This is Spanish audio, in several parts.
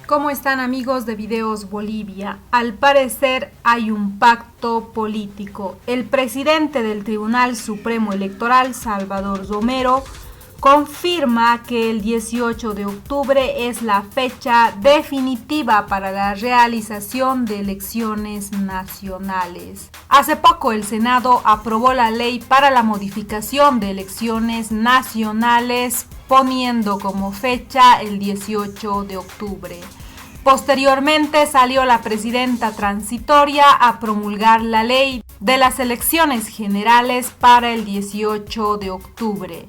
¿Cómo están, amigos de Videos Bolivia? Al parecer hay un pacto político. El presidente del Tribunal Supremo Electoral, Salvador Romero, confirma que el 18 de octubre es la fecha definitiva para la realización de elecciones nacionales. Hace poco el Senado aprobó la ley para la modificación de elecciones nacionales, poniendo como fecha el 18 de octubre. Posteriormente salió la presidenta transitoria a promulgar la ley de las elecciones generales para el 18 de octubre.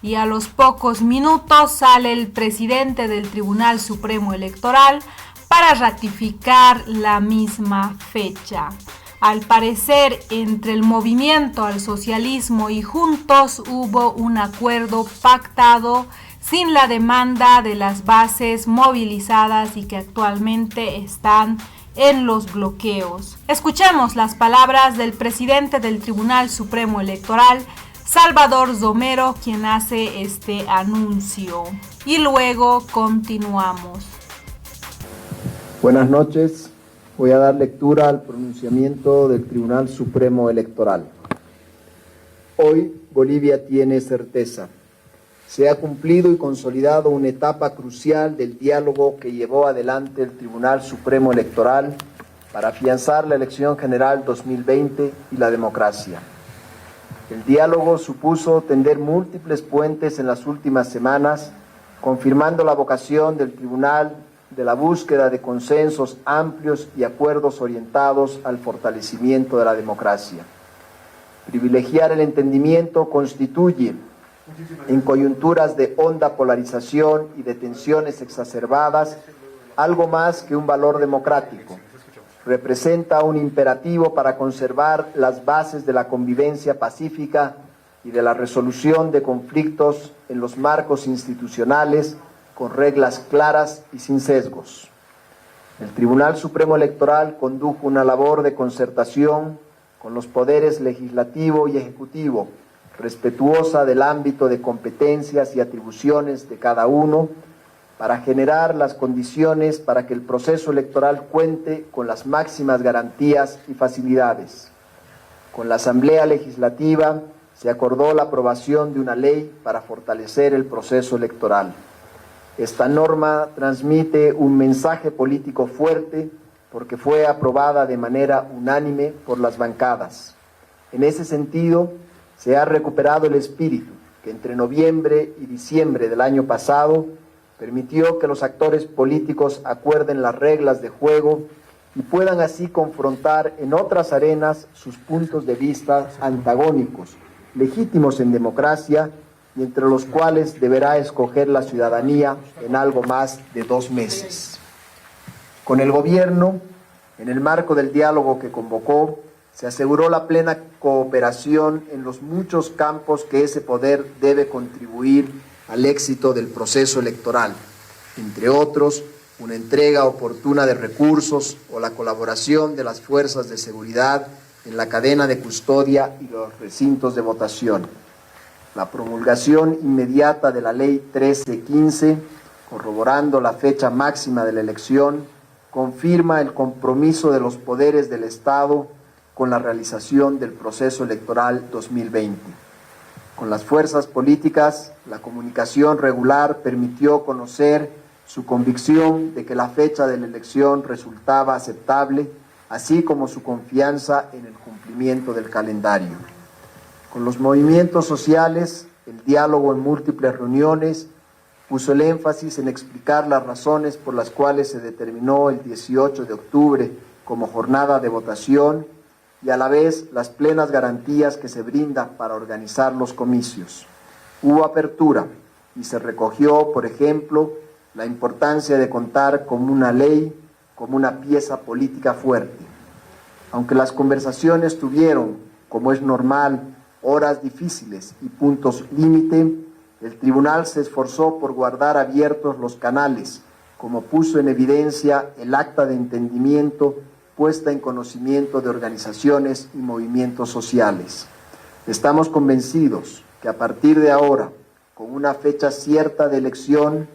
Y a los pocos minutos sale el presidente del Tribunal Supremo Electoral para ratificar la misma fecha. Al parecer, entre el Movimiento al Socialismo y Juntos hubo un acuerdo pactado sin la demanda de las bases movilizadas y que actualmente están en los bloqueos. Escuchemos las palabras del presidente del Tribunal Supremo Electoral, Salvador Romero, quien hace este anuncio. Y luego continuamos. Buenas noches. Voy a dar lectura al pronunciamiento del Tribunal Supremo Electoral. Hoy Bolivia tiene certeza. Se ha cumplido y consolidado una etapa crucial del diálogo que llevó adelante el Tribunal Supremo Electoral para afianzar la elección general 2020 y la democracia. El diálogo supuso tender múltiples puentes en las últimas semanas, confirmando la vocación del Tribunal de la búsqueda de consensos amplios y acuerdos orientados al fortalecimiento de la democracia. Privilegiar el entendimiento constituye, en coyunturas de honda polarización y de tensiones exacerbadas, algo más que un valor democrático. Representa un imperativo para conservar las bases de la convivencia pacífica y de la resolución de conflictos en los marcos institucionales con reglas claras y sin sesgos. El Tribunal Supremo Electoral condujo una labor de concertación con los poderes legislativo y ejecutivo, respetuosa del ámbito de competencias y atribuciones de cada uno, para generar las condiciones para que el proceso electoral cuente con las máximas garantías y facilidades. Con la Asamblea Legislativa se acordó la aprobación de una ley para fortalecer el proceso electoral. Esta norma transmite un mensaje político fuerte porque fue aprobada de manera unánime por las bancadas. En ese sentido, se ha recuperado el espíritu que entre noviembre y diciembre del año pasado permitió que los actores políticos acuerden las reglas de juego y puedan así confrontar en otras arenas sus puntos de vista antagónicos, legítimos en democracia y entre los cuales deberá escoger la ciudadanía en algo más de 2 meses. Con el gobierno, en el marco del diálogo que convocó, se aseguró la plena cooperación en los muchos campos que ese poder debe contribuir al éxito del proceso electoral, entre otros, una entrega oportuna de recursos o la colaboración de las fuerzas de seguridad en la cadena de custodia y los recintos de votación. La promulgación inmediata de la Ley 1315, corroborando la fecha máxima de la elección, confirma el compromiso de los poderes del Estado con la realización del proceso electoral 2020. Con las fuerzas políticas, la comunicación regular permitió conocer su convicción de que la fecha de la elección resultaba aceptable, así como su confianza en el cumplimiento del calendario. Con los movimientos sociales, el diálogo en múltiples reuniones puso el énfasis en explicar las razones por las cuales se determinó el 18 de octubre como jornada de votación y a la vez las plenas garantías que se brindan para organizar los comicios. Hubo apertura y se recogió, por ejemplo, la importancia de contar con una ley como una pieza política fuerte. Aunque las conversaciones tuvieron, como es normal, horas difíciles y puntos límite, el tribunal se esforzó por guardar abiertos los canales, como puso en evidencia el acta de entendimiento puesta en conocimiento de organizaciones y movimientos sociales. Estamos convencidos que a partir de ahora, con una fecha cierta de elección,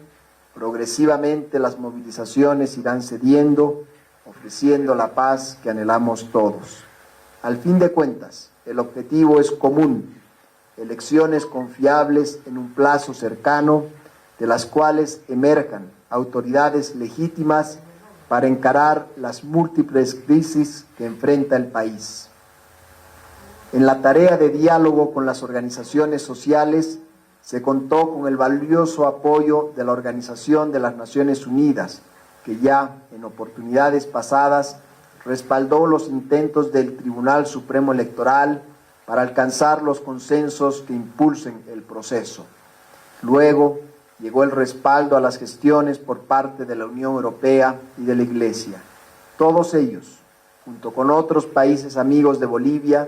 Progresivamente las movilizaciones irán cediendo, ofreciendo la paz que anhelamos todos. Al fin de cuentas, el objetivo es común: elecciones confiables en un plazo cercano, de las cuales emerjan autoridades legítimas para encarar las múltiples crisis que enfrenta el país. En la tarea de diálogo con las organizaciones sociales se contó con el valioso apoyo de la Organización de las Naciones Unidas, que ya en oportunidades pasadas respaldó los intentos del Tribunal Supremo Electoral para alcanzar los consensos que impulsen el proceso. Luego llegó el respaldo a las gestiones por parte de la Unión Europea y de la Iglesia. Todos ellos, junto con otros países amigos de Bolivia,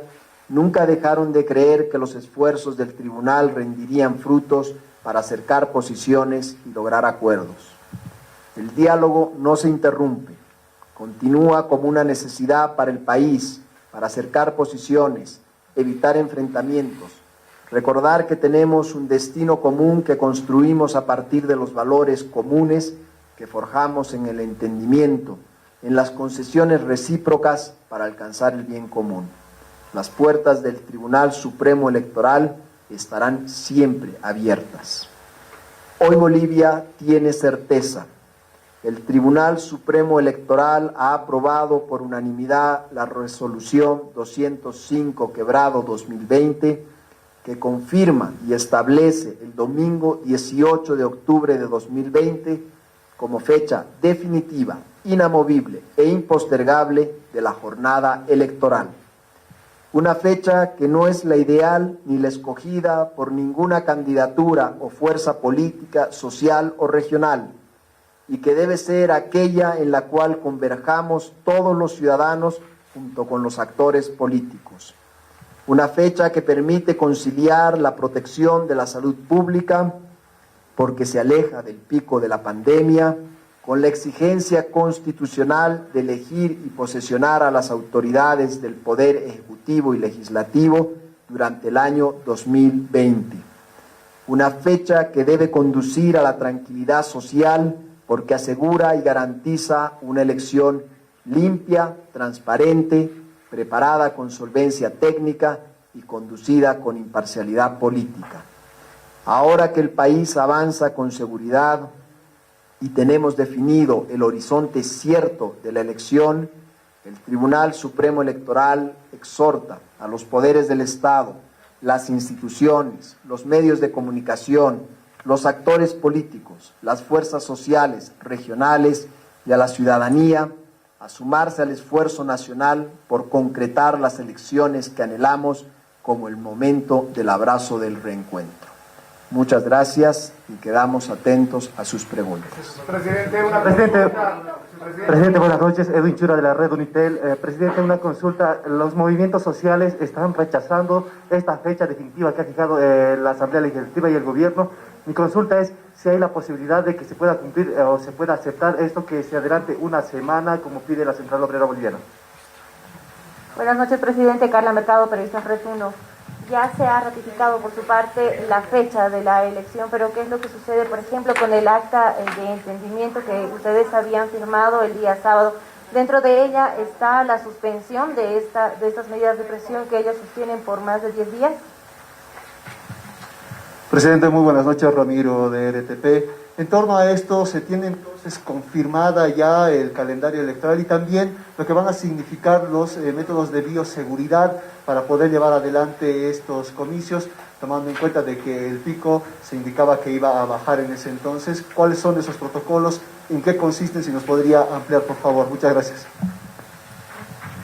nunca dejaron de creer que los esfuerzos del tribunal rendirían frutos para acercar posiciones y lograr acuerdos. El diálogo no se interrumpe, continúa como una necesidad para el país, para acercar posiciones, evitar enfrentamientos, recordar que tenemos un destino común que construimos a partir de los valores comunes que forjamos en el entendimiento, en las concesiones recíprocas para alcanzar el bien común. Las puertas del Tribunal Supremo Electoral estarán siempre abiertas. Hoy Bolivia tiene certeza. El Tribunal Supremo Electoral ha aprobado por unanimidad la resolución 205/2020 que confirma y establece el domingo 18 de octubre de 2020 como fecha definitiva, inamovible e impostergable de la jornada electoral. Una fecha que no es la ideal ni la escogida por ninguna candidatura o fuerza política, social o regional, y que debe ser aquella en la cual converjamos todos los ciudadanos junto con los actores políticos. Una fecha que permite conciliar la protección de la salud pública, porque se aleja del pico de la pandemia, con la exigencia constitucional de elegir y posesionar a las autoridades del Poder Ejecutivo y Legislativo durante el año 2020. Una fecha que debe conducir a la tranquilidad social porque asegura y garantiza una elección limpia, transparente, preparada con solvencia técnica y conducida con imparcialidad política. Ahora que el país avanza con seguridad y tenemos definido el horizonte cierto de la elección, el Tribunal Supremo Electoral exhorta a los poderes del Estado, las instituciones, los medios de comunicación, los actores políticos, las fuerzas sociales, regionales y a la ciudadanía a sumarse al esfuerzo nacional por concretar las elecciones que anhelamos como el momento del abrazo del reencuentro. Muchas gracias y quedamos atentos a sus preguntas. Presidente, buenas noches. Edwin Chura de la red Unitel. Presidente, una consulta. Los movimientos sociales están rechazando esta fecha definitiva que ha fijado la Asamblea Legislativa y el Gobierno. Mi consulta es si hay la posibilidad de que se pueda cumplir o se pueda aceptar esto que se adelante una semana como pide la Central Obrera Boliviana. Buenas noches, presidente. Carla Mercado, periodista Red 1. Ya se ha ratificado por su parte la fecha de la elección, pero ¿qué es lo que sucede, por ejemplo, con el acta de entendimiento que ustedes habían firmado el día sábado? Dentro de ella está la suspensión de estas medidas de presión que ellos sostienen por más de 10 días. Presidente, muy buenas noches. Ramiro de RTP. En torno a esto, ¿se tiene entonces confirmada ya el calendario electoral y también lo que van a significar los métodos de bioseguridad para poder llevar adelante estos comicios, tomando en cuenta de que el pico se indicaba que iba a bajar en ese entonces? ¿Cuáles son esos protocolos? ¿En qué consisten? Si nos podría ampliar, por favor. Muchas gracias.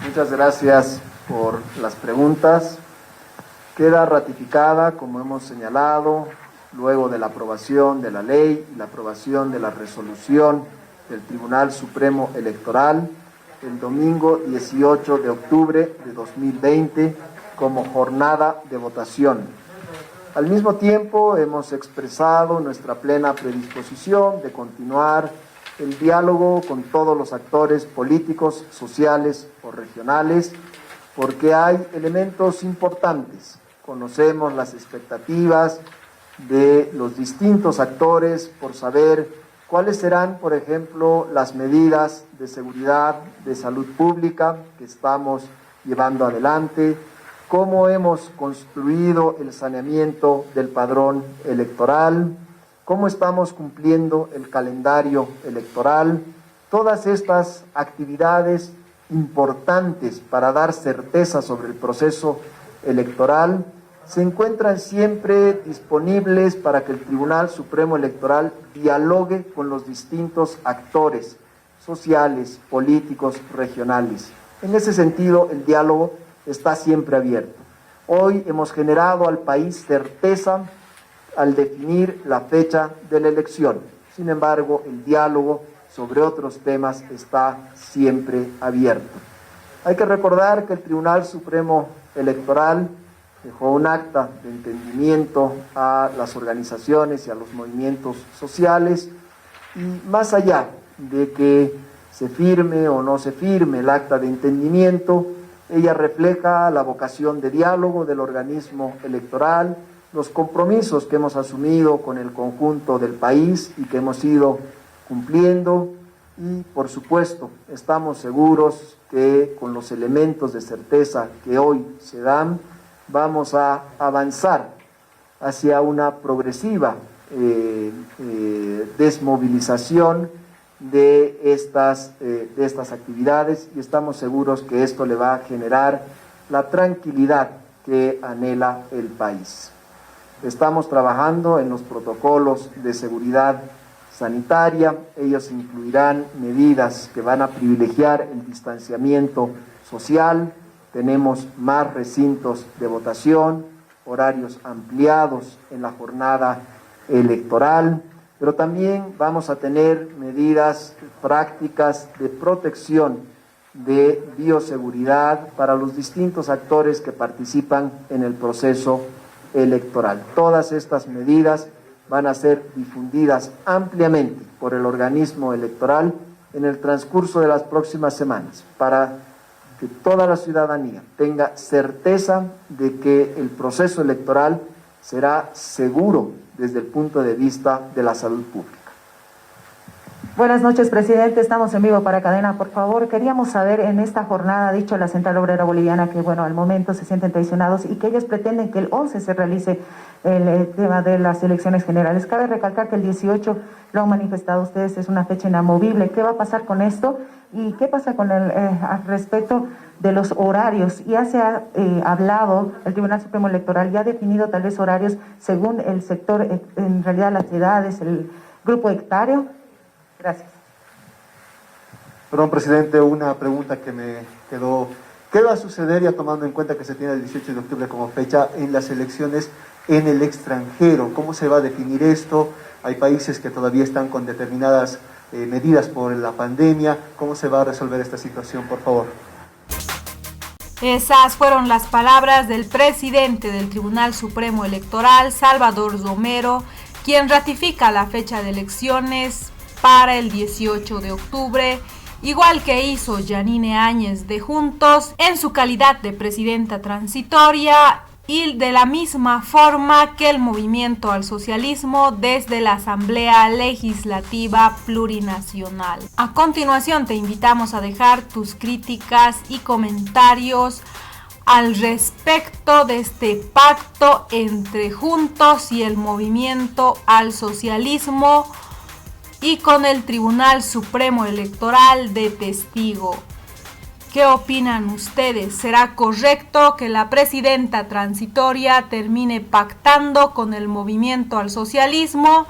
Muchas gracias por las preguntas. Queda ratificada, como hemos señalado, luego de la aprobación de la ley y la aprobación de la resolución del Tribunal Supremo Electoral, el domingo 18 de octubre de 2020 como jornada de votación. Al mismo tiempo, hemos expresado nuestra plena predisposición de continuar el diálogo con todos los actores políticos, sociales o regionales, porque hay elementos importantes. Conocemos las expectativas de los distintos actores por saber ¿Cuáles serán, por ejemplo, las medidas de seguridad, de salud pública que estamos llevando adelante? ¿Cómo hemos construido el saneamiento del padrón electoral? ¿Cómo estamos cumpliendo el calendario electoral? Todas estas actividades importantes para dar certeza sobre el proceso electoral se encuentran siempre disponibles para que el Tribunal Supremo Electoral dialogue con los distintos actores sociales, políticos, regionales. En ese sentido, el diálogo está siempre abierto. Hoy hemos generado al país certeza al definir la fecha de la elección. Sin embargo, el diálogo sobre otros temas está siempre abierto. Hay que recordar que el Tribunal Supremo Electoral dejó un acta de entendimiento a las organizaciones y a los movimientos sociales, y más allá de que se firme o no se firme el acta de entendimiento, ella refleja la vocación de diálogo del organismo electoral, los compromisos que hemos asumido con el conjunto del país y que hemos ido cumpliendo, y por supuesto estamos seguros que con los elementos de certeza que hoy se dan, vamos a avanzar hacia una progresiva desmovilización de estas actividades, y estamos seguros que esto le va a generar la tranquilidad que anhela el país. Estamos trabajando en los protocolos de seguridad sanitaria. Ellos incluirán medidas que van a privilegiar el distanciamiento social. Tenemos más recintos de votación, horarios ampliados en la jornada electoral, pero también vamos a tener medidas prácticas de protección, de bioseguridad para los distintos actores que participan en el proceso electoral. Todas estas medidas van a ser difundidas ampliamente por el organismo electoral en el transcurso de las próximas semanas, para que toda la ciudadanía tenga certeza de que el proceso electoral será seguro desde el punto de vista de la salud pública. Buenas noches, presidente. Estamos en vivo para Cadena. Por favor, queríamos saber, en esta jornada ha dicho la Central Obrera Boliviana que, bueno, al momento se sienten traicionados y que ellos pretenden que el 11 se realice el tema de las elecciones generales. Cabe recalcar que el 18 lo han manifestado ustedes, es una fecha inamovible. ¿Qué va a pasar con esto? ¿Y qué pasa con al respecto de los horarios? Ya se ha hablado, el Tribunal Supremo Electoral ya ha definido tal vez horarios según el sector, en realidad las edades, el grupo hectáreo. Gracias. Perdón, presidente, una pregunta que me quedó. ¿Qué va a suceder, ya tomando en cuenta que se tiene el 18 de octubre como fecha, en las elecciones en el extranjero? ¿Cómo se va a definir esto? Hay países que todavía están con determinadas medidas por la pandemia. ¿Cómo se va a resolver esta situación, por favor? Esas fueron las palabras del presidente del Tribunal Supremo Electoral, Salvador Romero, quien ratifica la fecha de elecciones para el 18 de octubre, igual que hizo Yanine Áñez de Juntos en su calidad de presidenta transitoria, y de la misma forma que el Movimiento al Socialismo desde la Asamblea Legislativa Plurinacional. A continuación te invitamos a dejar tus críticas y comentarios al respecto de este pacto entre Juntos y el Movimiento al Socialismo, y con el Tribunal Supremo Electoral de testigo. ¿Qué opinan ustedes? ¿Será correcto que la presidenta transitoria termine pactando con el Movimiento al Socialismo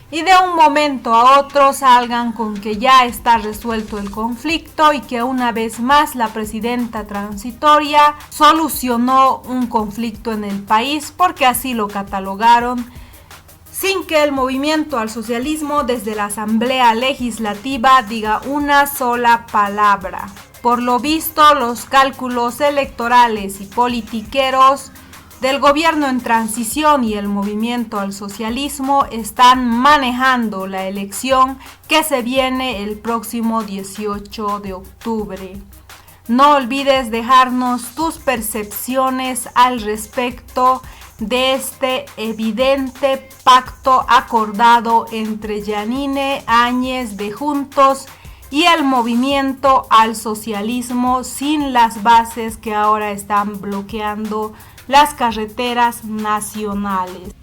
y de un momento a otro salgan con que ya está resuelto el conflicto y que una vez más la presidenta transitoria solucionó un conflicto en el país, porque así lo catalogaron, sin que el Movimiento al Socialismo desde la Asamblea Legislativa diga una sola palabra? Por lo visto, los cálculos electorales y politiqueros del gobierno en transición y el Movimiento al Socialismo están manejando la elección que se viene el próximo 18 de octubre. No olvides dejarnos tus percepciones al respecto de este evidente pacto acordado entre Yanine Áñez de Juntos y el movimiento al socialismo sin las bases que ahora están bloqueando las carreteras nacionales.